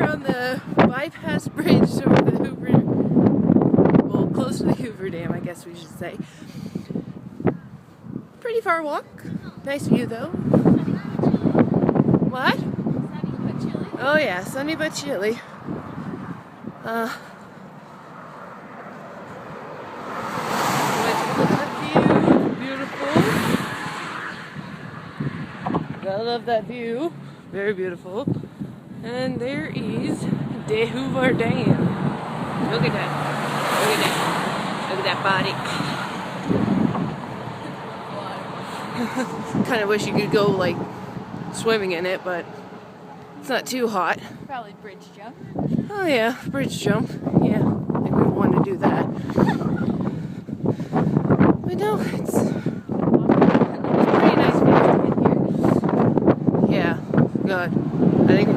we're on the bypass bridge over the Hoover, well, close to the Hoover Dam, I guess we should say. Pretty far walk. Nice view though. What? Sunny but chilly. Oh yeah, sunny but chilly. Look at that view. Beautiful. I love that view. Very beautiful. And there is the Hoover Dam. Look at that. Look at that. Look at that body. Kind of wish you could go like swimming in it, but it's not too hot. Probably bridge jump. Oh yeah, bridge jump. Yeah, I think we want to do that. But no, it's pretty nice view. Yeah, good. I think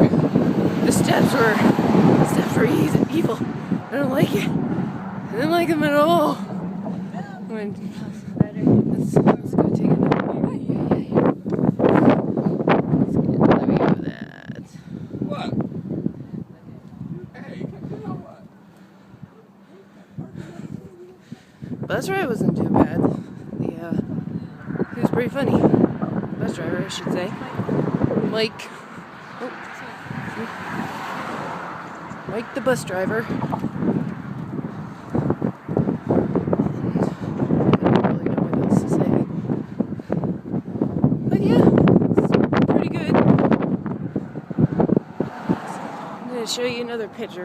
the steps were evil. I don't like it. I didn't like them at all. Let's go take another view. Let's get another view of that. What? Hey, you know what? Bus ride wasn't too bad. He was pretty funny. Bus driver, I should say. Mike. Oh. Mike the bus driver. I don't really know what else to say. But yeah, it's pretty good. I'm going to show you another picture.